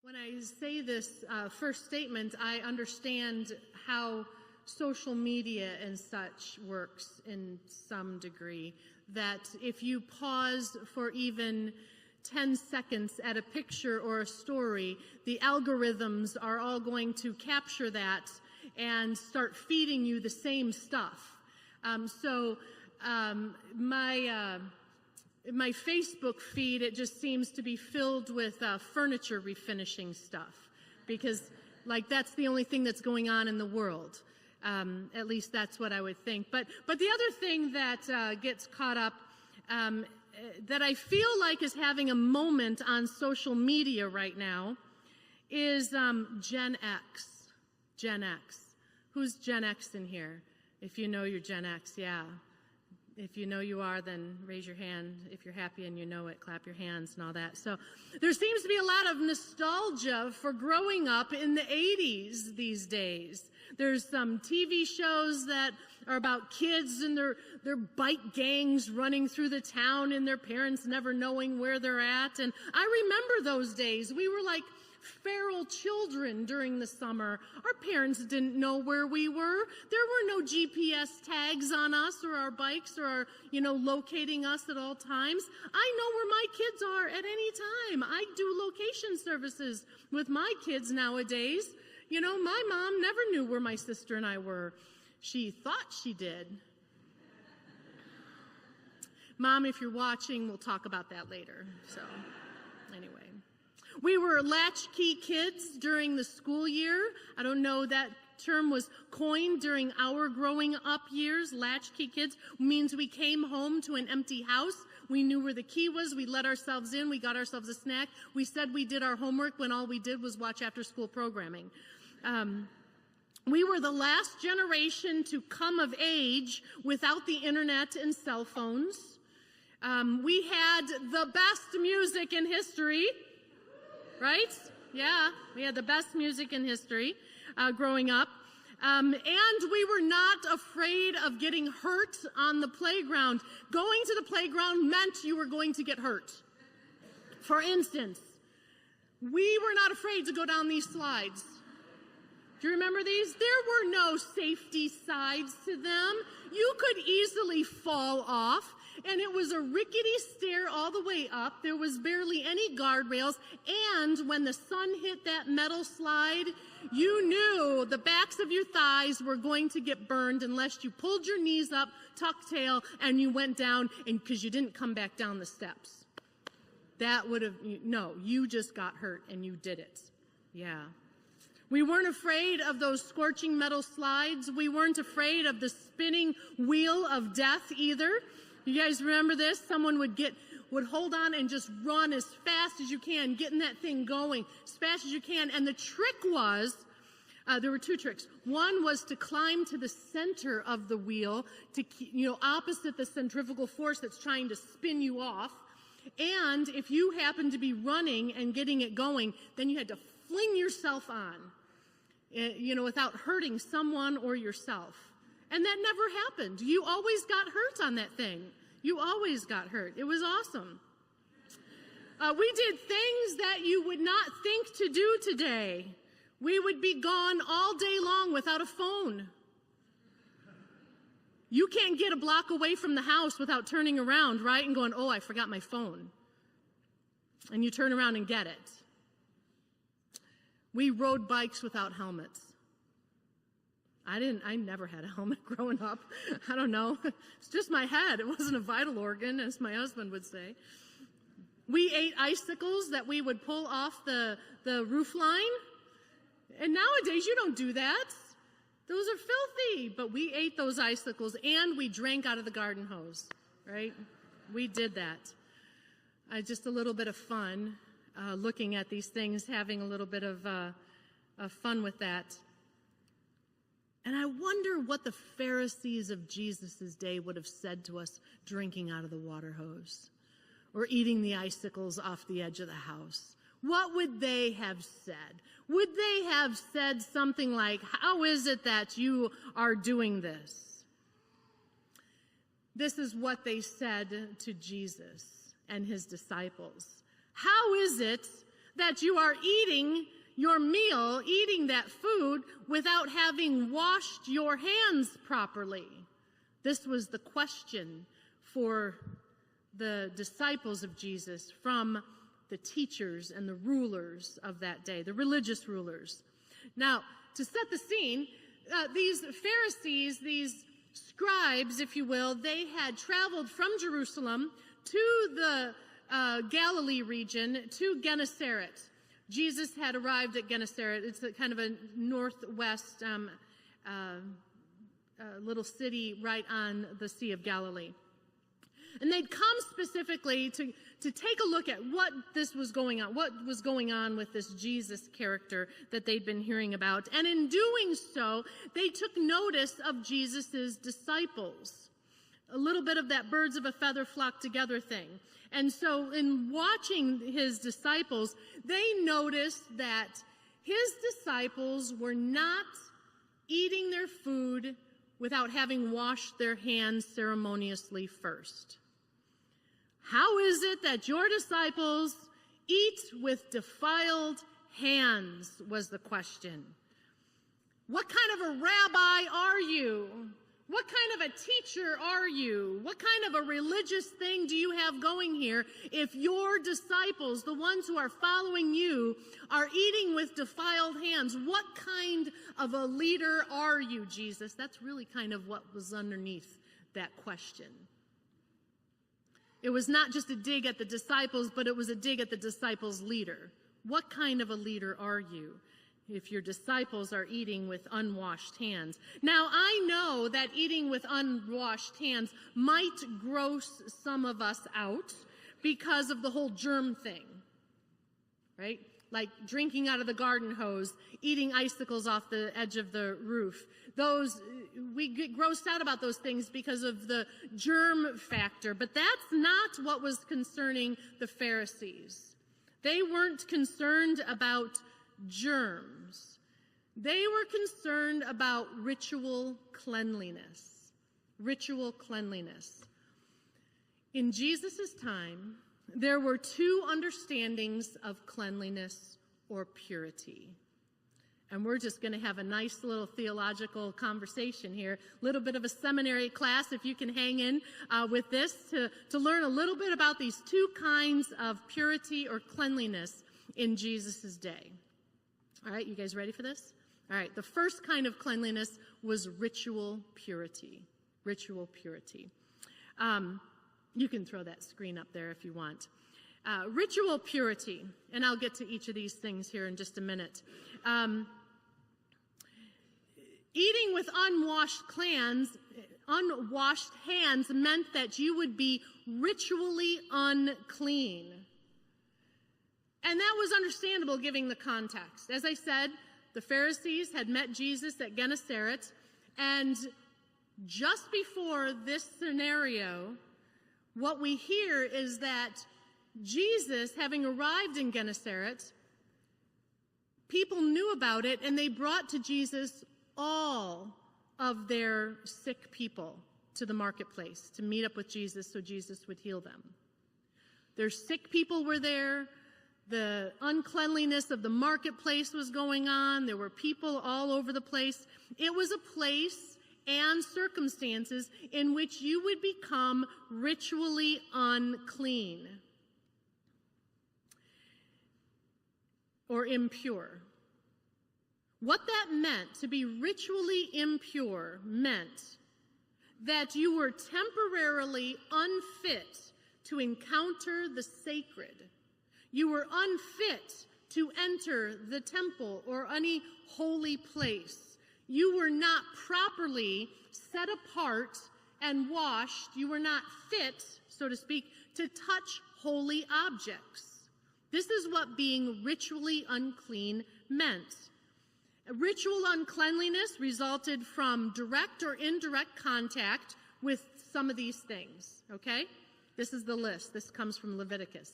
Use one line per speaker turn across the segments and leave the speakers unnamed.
When I say this first statement, I understand how social media and such works in some degree, that if you pause for even 10 seconds at a picture or a story, the algorithms are all going to capture that and start feeding you the same stuff. My Facebook feed, it just seems to be filled with furniture refinishing stuff, because like that's the only thing that's going on in the world. At least that's what I would think. But the other thing that gets caught up, that I feel like is having a moment on social media right now, is Gen X. Gen X. Who's Gen X in here? If you know you're Gen X, yeah. If you know you are, then raise your hand. If you're happy and you know it, clap your hands and all that. So there seems to be a lot of nostalgia for growing up in the 80s these days. There's some TV shows that are about kids and their bike gangs running through the town and their parents never knowing where they're at. And I remember those days. We were like feral children during the summer. Our parents didn't know where we were. There were no GPS tags on us or our bikes or our, locating us at all times. I know where my kids are at any time. I do location services with my kids nowadays. My mom never knew where my sister and I were. She thought she did. Mom, if you're watching, we'll talk about that later. So, anyway. We were latchkey kids during the school year. I don't know, that term was coined during our growing up years. Latchkey kids means we came home to an empty house. We knew where the key was. We let ourselves in. We got ourselves a snack. We said we did our homework when all we did was watch after-school programming. We were the last generation to come of age without the internet and cell phones. We had the best music in history. Right? Yeah, we had the best music in history growing up. And we were not afraid of getting hurt on the playground. Going to the playground meant you were going to get hurt. For instance, we were not afraid to go down these slides. Do you remember these? There were no safety sides to them. You could easily fall off. And it was a rickety stair all the way up. There was barely any guardrails. And when the sun hit that metal slide, you knew the backs of your thighs were going to get burned unless you pulled your knees up, tucked tail, and you went down, and because you didn't come back down the steps. That would have, no, you just got hurt and you did it. Yeah. We weren't afraid of those scorching metal slides. We weren't afraid of the spinning wheel of death either. You guys remember this? Someone would hold on and just run as fast as you can, getting that thing going as fast as you can. And the trick was, there were two tricks. One was to climb to the center of the wheel, opposite the centrifugal force that's trying to spin you off. And if you happened to be running and getting it going, then you had to fling yourself on, without hurting someone or yourself. And that never happened. You always got hurt on that thing. You always got hurt. It was awesome. We did things that you would not think to do today. We would be gone all day long without a phone. You can't get a block away from the house without turning around, right? And going, oh, I forgot my phone. And you turn around and get it. We rode bikes without helmets. I never had a helmet growing up. I don't know. It's just my head. It wasn't a vital organ, as my husband would say. We ate icicles that we would pull off the roof line. And nowadays, you don't do that. Those are filthy. But we ate those icicles, and we drank out of the garden hose, right? We did that. Just a little bit of fun, looking at these things, having a little bit of fun with that. And I wonder what the Pharisees of Jesus' day would have said to us drinking out of the water hose or eating the icicles off the edge of the house. What would they have said? Would they have said something like, how is it that you are doing this? This is what they said to Jesus and his disciples. How is it that you are eating your meal, eating that food, without having washed your hands properly? This was the question for the disciples of Jesus from the teachers and the rulers of that day, the religious rulers. Now, to set the scene, these Pharisees, these scribes, if you will, they had traveled from Jerusalem to the Galilee region, to Gennesaret. Jesus had arrived at Gennesaret. It's a kind of a northwest little city right on the Sea of Galilee. And they'd come specifically to take a look at what was going on with this Jesus character that they'd been hearing about. And in doing so, they took notice of Jesus's disciples. A little bit of that birds of a feather flock together thing. And so in watching his disciples, they noticed that his disciples were not eating their food without having washed their hands ceremoniously first. How is it that your disciples eat with defiled hands, was the question. What kind of a rabbi are you? What kind of a teacher are you? What kind of a religious thing do you have going here if your disciples, the ones who are following you, are eating with defiled hands? What kind of a leader are you, Jesus? That's really kind of what was underneath that question. It was not just a dig at the disciples, but it was a dig at the disciples' leader. What kind of a leader are you if your disciples are eating with unwashed hands? Now, I know that eating with unwashed hands might gross some of us out because of the whole germ thing, right? Like drinking out of the garden hose, eating icicles off the edge of the roof. We get grossed out about those things because of the germ factor, but that's not what was concerning the Pharisees. They weren't concerned about germs. They were concerned about ritual cleanliness. Ritual cleanliness. In Jesus' time, there were two understandings of cleanliness or purity. And we're just going to have a nice little theological conversation here, a little bit of a seminary class, if you can hang in with this, to learn a little bit about these two kinds of purity or cleanliness in Jesus' day. All right, you guys ready for this? All right, the first kind of cleanliness was ritual purity. Ritual purity. You can throw that screen up there if you want. Ritual purity, and I'll get to each of these things here in just a minute. Eating with unwashed hands meant that you would be ritually unclean. And that was understandable given the context. As I said, the Pharisees had met Jesus at Gennesaret, and just before this scenario, what we hear is that Jesus, having arrived in Gennesaret, people knew about it, and they brought to Jesus all of their sick people to the marketplace to meet up with Jesus so Jesus would heal them. Their sick people were there. The uncleanliness of the marketplace was going on. There were people all over the place. It was a place and circumstances in which you would become ritually unclean or impure. What that meant, to be ritually impure, meant that you were temporarily unfit to encounter the sacred. You were unfit to enter the temple or any holy place. You were not properly set apart and washed. You were not fit, so to speak, to touch holy objects. This is what being ritually unclean meant. Ritual uncleanliness resulted from direct or indirect contact with some of these things, okay? This is the list. This comes from Leviticus.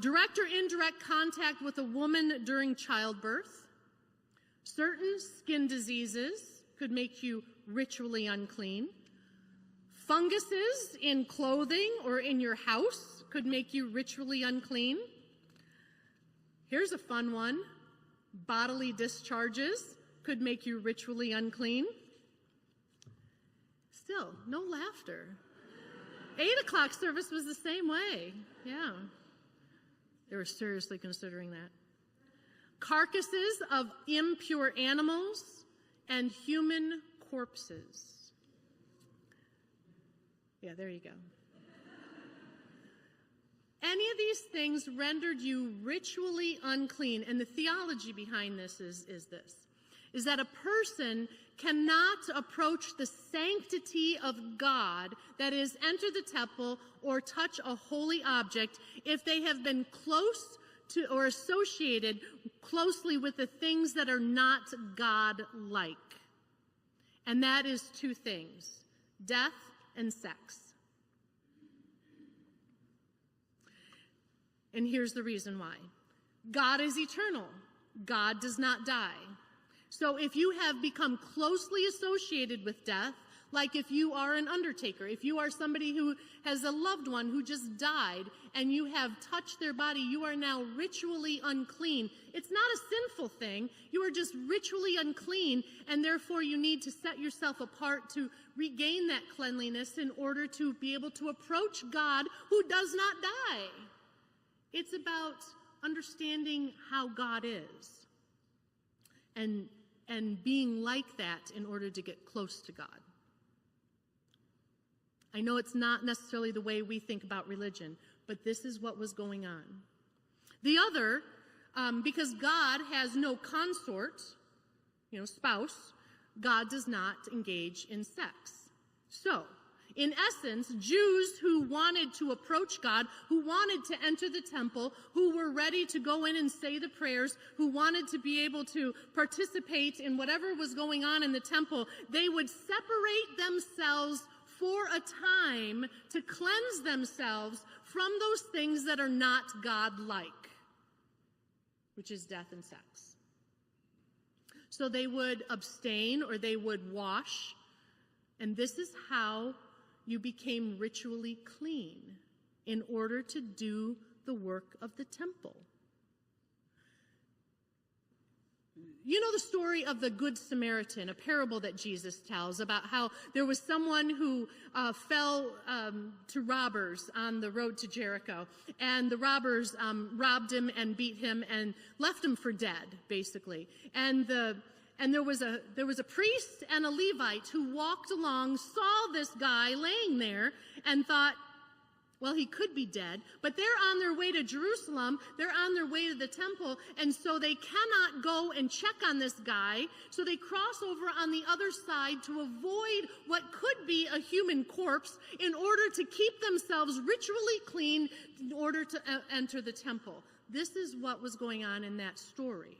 Direct or indirect contact with a woman during childbirth. Certain skin diseases could make you ritually unclean. Funguses in clothing or in your house could make you ritually unclean. Here's a fun one. Bodily discharges could make you ritually unclean. Still, no laughter. 8 o'clock service was the same way. Yeah. They were seriously considering that. Carcasses of impure animals and human corpses. Yeah, there you go. Any of these things rendered you ritually unclean, and the theology behind this is that a person cannot approach the sanctity of God, that is, enter the temple or touch a holy object, if they have been close to or associated closely with the things that are not God-like. And that is 2 things: death and sex. And here's the reason why. God is eternal. God does not die. So if you have become closely associated with death, like if you are an undertaker, if you are somebody who has a loved one who just died and you have touched their body, you are now ritually unclean. It's not a sinful thing. You are just ritually unclean, and therefore you need to set yourself apart to regain that cleanliness in order to be able to approach God who does not die. It's about understanding how God is and being like that in order to get close to God. I know it's not necessarily the way we think about religion, but this is what was going on. The other, because God has no consort, spouse, God does not engage in sex. So, in essence, Jews who wanted to approach God, who wanted to enter the temple, who were ready to go in and say the prayers, who wanted to be able to participate in whatever was going on in the temple, they would separate themselves for a time to cleanse themselves from those things that are not God-like, which is death and sex. So they would abstain or they would wash, and this is how you became ritually clean in order to do the work of the temple. You know the story of the Good Samaritan, a parable that Jesus tells about how there was someone who fell to robbers on the road to Jericho, and the robbers robbed him and beat him and left him for dead, basically. And there was a priest and a Levite who walked along, saw this guy laying there, and thought, well, he could be dead, but they're on their way to Jerusalem, they're on their way to the temple, and so they cannot go and check on this guy, so they cross over on the other side to avoid what could be a human corpse in order to keep themselves ritually clean in order to enter the temple. This is what was going on in that story.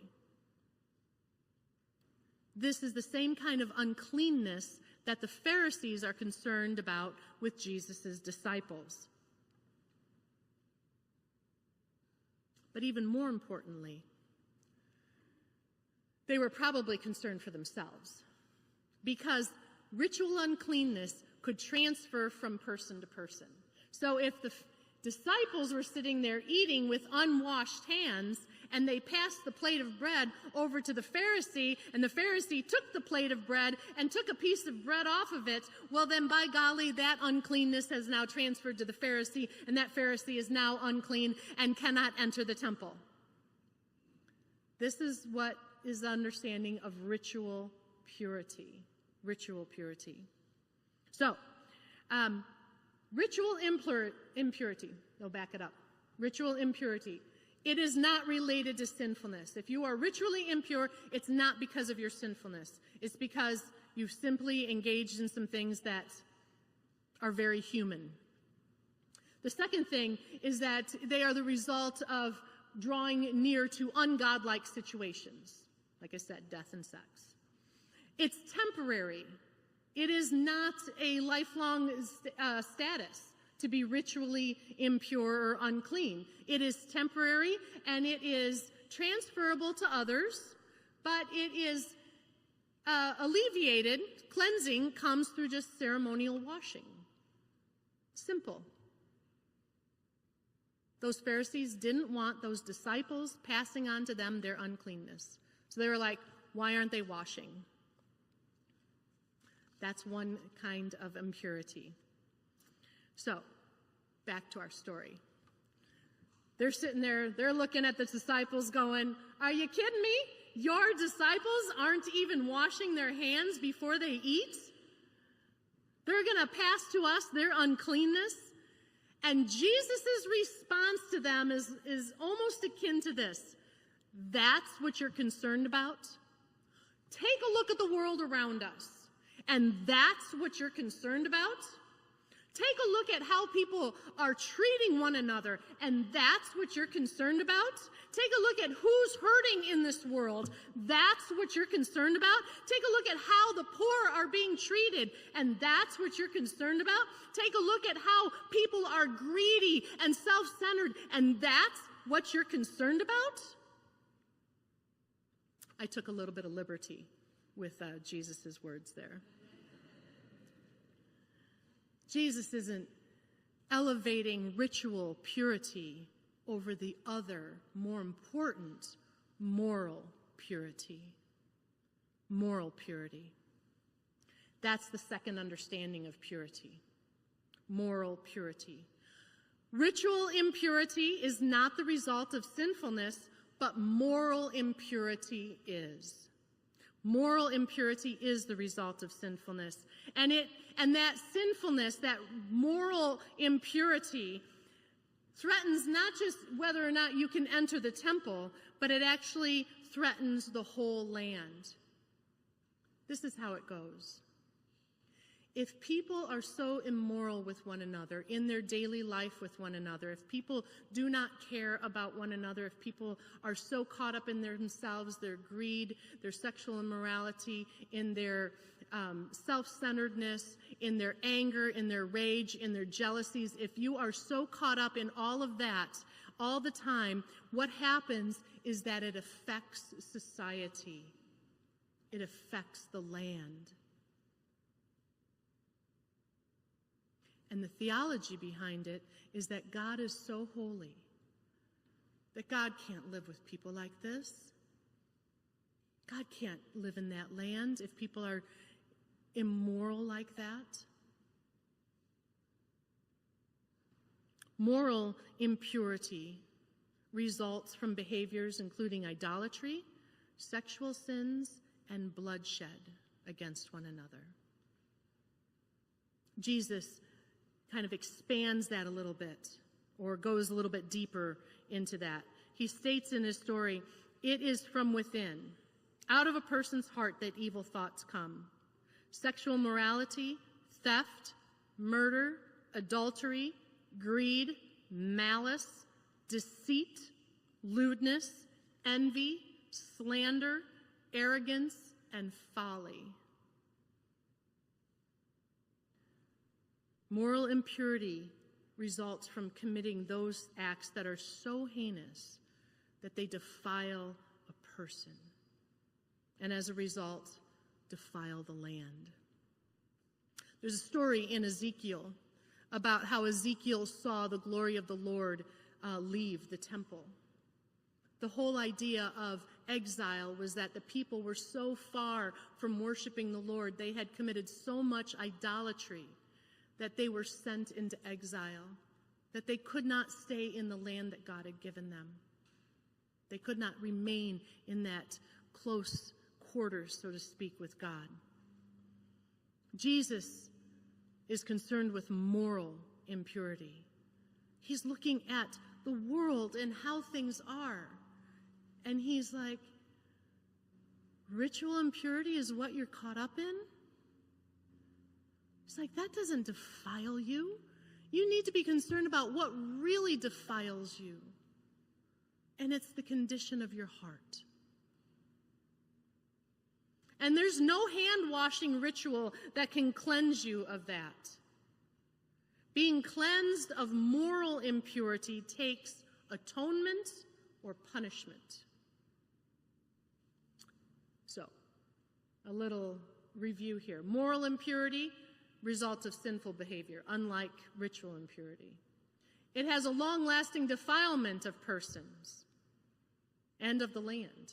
This is the same kind of uncleanness that the Pharisees are concerned about with Jesus' disciples. But even more importantly, they were probably concerned for themselves, because ritual uncleanness could transfer from person to person. So if the disciples were sitting there eating with unwashed hands, and they passed the plate of bread over to the Pharisee, and the Pharisee took the plate of bread and took a piece of bread off of it, well then, by golly, that uncleanness has now transferred to the Pharisee, and that Pharisee is now unclean and cannot enter the temple. This is what is the understanding of ritual purity. Ritual purity. So, ritual impurity. I'll back it up. Ritual impurity. It is not related to sinfulness. If you are ritually impure, it's not because of your sinfulness. It's because you've simply engaged in some things that are very human. The second thing is that they are the result of drawing near to ungodlike situations. Like I said, death and sex. It's temporary. It is not a lifelong status to be ritually impure or unclean. It is temporary, and it is transferable to others, but it is alleviated. Cleansing comes through just ceremonial washing. Simple. Those Pharisees didn't want those disciples passing on to them their uncleanness. So they were like, why aren't they washing? That's one kind of impurity. So, back to our story. They're sitting there, they're looking at the disciples going, are you kidding me? Your disciples aren't even washing their hands before they eat? They're going to pass to us their uncleanness? And Jesus' response to them is almost akin to this. That's what you're concerned about? Take a look at the world around us, and that's what you're concerned about? Take a look at how people are treating one another, and that's what you're concerned about? Take a look at who's hurting in this world. That's what you're concerned about? Take a look at how the poor are being treated, and that's what you're concerned about? Take a look at how people are greedy and self-centered, and that's what you're concerned about? I took a little bit of liberty with Jesus' words there. Jesus isn't elevating ritual purity over the other, more important, moral purity. Moral purity. That's the second understanding of purity. Moral purity. Ritual impurity is not the result of sinfulness, but moral impurity is. Moral impurity is the result of sinfulness. And that sinfulness, that moral impurity, threatens not just whether or not you can enter the temple, but it actually threatens the whole land. This is how it goes. If people are so immoral with one another in their daily life with one another, if people do not care about one another, if people are so caught up in themselves, their greed, their sexual immorality, in their self-centeredness, in their anger, in their rage, in their jealousies, if you are so caught up in all of that all the time, what happens is that it affects society. It affects the land. And the theology behind it is that God is so holy that God can't live with people like this. God can't live in that land if people are immoral like that. Moral impurity results from behaviors including idolatry, sexual sins, and bloodshed against one another. Jesus kind of expands that a little bit, or goes a little bit deeper into that. He states in his story, it is from within, out of a person's heart, that evil thoughts come. Sexual morality, theft, murder, adultery, greed, malice, deceit, lewdness, envy, slander, arrogance, and folly. Moral impurity results from committing those acts that are so heinous that they defile a person, and as a result, defile the land. There's a story in Ezekiel about how Ezekiel saw the glory of the Lord leave the temple. The whole idea of exile was that the people were so far from worshiping the Lord, they had committed so much idolatry that they were sent into exile, that they could not stay in the land that God had given them. They could not remain in that close quarters, so to speak, with God. Jesus is concerned with moral impurity. He's looking at the world and how things are. And he's like, ritual impurity is what you're caught up in? It's like, that doesn't defile you. You need to be concerned about what really defiles you. And it's the condition of your heart. And there's no hand-washing ritual that can cleanse you of that. Being cleansed of moral impurity takes atonement or punishment. So, a little review here. Moral impurity, results of sinful behavior, unlike ritual impurity. It has a long-lasting defilement of persons and of the land.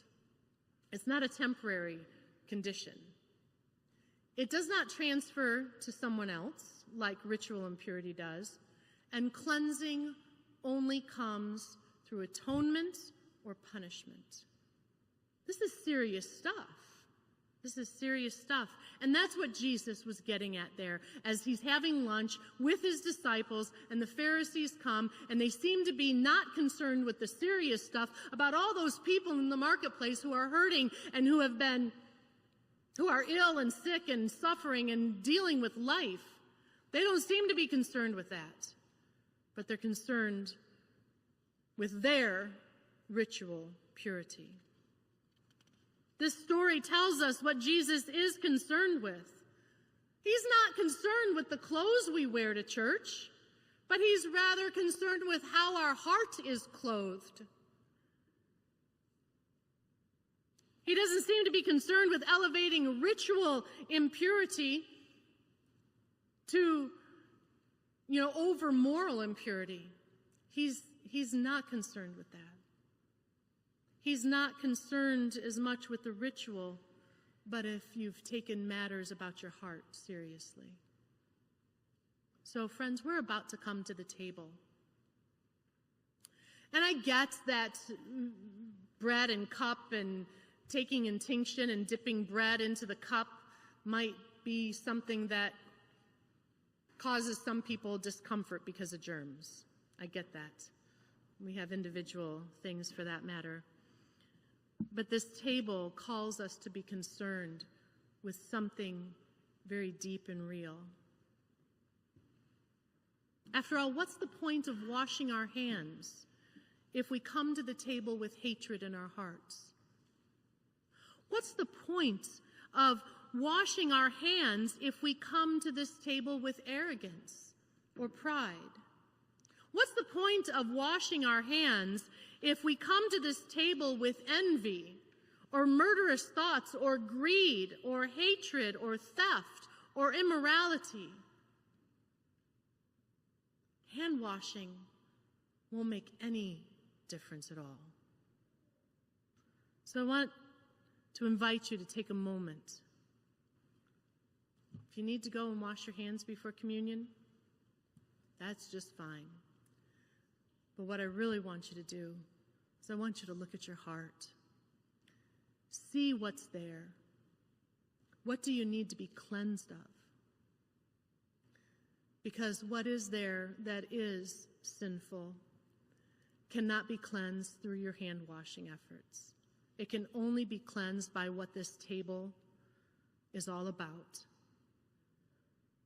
It's not a temporary condition. It does not transfer to someone else like ritual impurity does, and cleansing only comes through atonement or punishment. This is serious stuff. This is serious stuff. And that's what Jesus was getting at there as he's having lunch with his disciples, and the Pharisees come, and they seem to be not concerned with the serious stuff about all those people in the marketplace who are hurting and who are ill and sick and suffering and dealing with life. They don't seem to be concerned with that, but they're concerned with their ritual purity. This story tells us what Jesus is concerned with. He's not concerned with the clothes we wear to church, but he's rather concerned with how our heart is clothed. He doesn't seem to be concerned with elevating ritual impurity to, over moral impurity. He's not concerned with that. He's not concerned as much with the ritual, but if you've taken matters about your heart seriously. So, friends, we're about to come to the table. And I get that bread and cup and taking intinction and dipping bread into the cup might be something that causes some people discomfort because of germs. I get that. We have individual things for that matter. But this table calls us to be concerned with something very deep and real. After all, what's the point of washing our hands if we come to the table with hatred in our hearts? What's the point of washing our hands if we come to this table with arrogance or pride? What's the point of washing our hands if we come to this table with envy or murderous thoughts or greed or hatred or theft or immorality? Hand washing won't make any difference at all. So I want to invite you to take a moment. If you need to go and wash your hands before communion, that's just fine. But what I really want you to do is I want you to look at your heart. See what's there. What do you need to be cleansed of? Because what is there that is sinful cannot be cleansed through your hand washing efforts. It can only be cleansed by what this table is all about,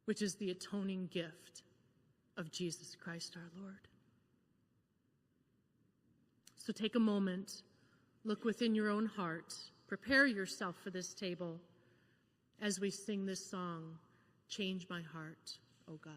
which is the atoning gift of Jesus Christ our Lord. So take a moment, look within your own heart, prepare yourself for this table as we sing this song, Change My Heart, O God.